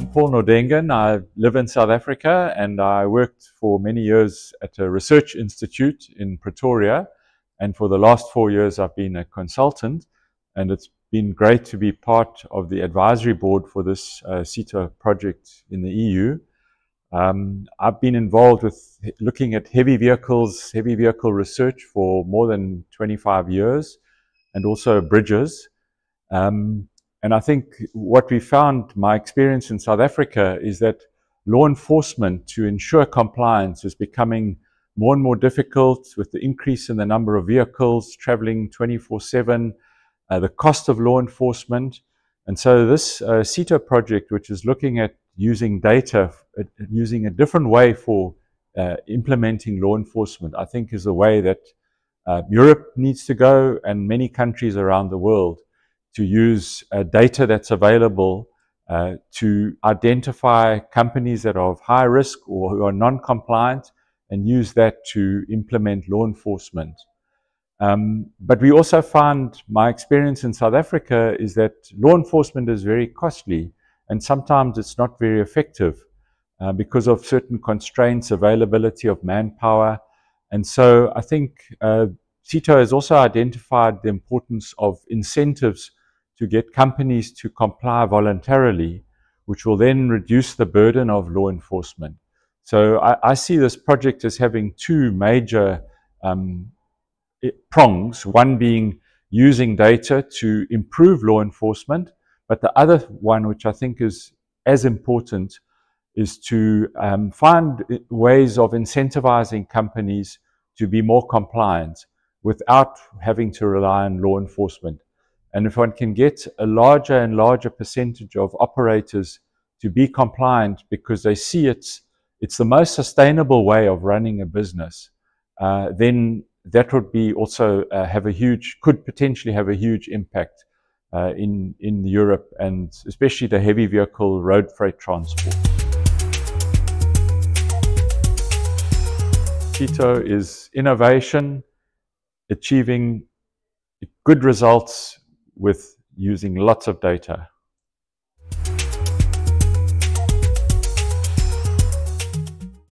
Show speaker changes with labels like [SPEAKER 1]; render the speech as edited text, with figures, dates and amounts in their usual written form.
[SPEAKER 1] I'm Paul Nordengen. I live in South Africa and I worked for many years at a research institute in Pretoria. And for the last 4 years, I've been a consultant. And it's been great to be part of the advisory board for this CETA project in the EU. I've been involved with looking at heavy vehicle research for more than 25 years, and also bridges. And I think what we found, my experience in South Africa, is that law enforcement to ensure compliance is becoming more and more difficult with the increase in the number of vehicles traveling 24/7, the cost of law enforcement. And so this CETA project, which is looking at using data, using a different way for implementing law enforcement, I think is the way that Europe needs to go, and many countries around the world, to use data that's available to identify companies that are of high risk or who are non-compliant, and use that to implement law enforcement. But we also found, my experience in South Africa is that law enforcement is very costly, and sometimes it's not very effective because of certain constraints, availability of manpower. And so I think CETA has also identified the importance of incentives to get companies to comply voluntarily, which will then reduce the burden of law enforcement. So I see this project as having two major prongs, one being using data to improve law enforcement, but the other one, which I think is as important, is to find ways of incentivizing companies to be more compliant without having to rely on law enforcement. And if one can get a larger and larger percentage of operators to be compliant because they see it's the most sustainable way of running a business, then that would be also could potentially have a huge impact in Europe, and especially the heavy vehicle road freight transport. CETA is innovation, achieving good results with using lots of data.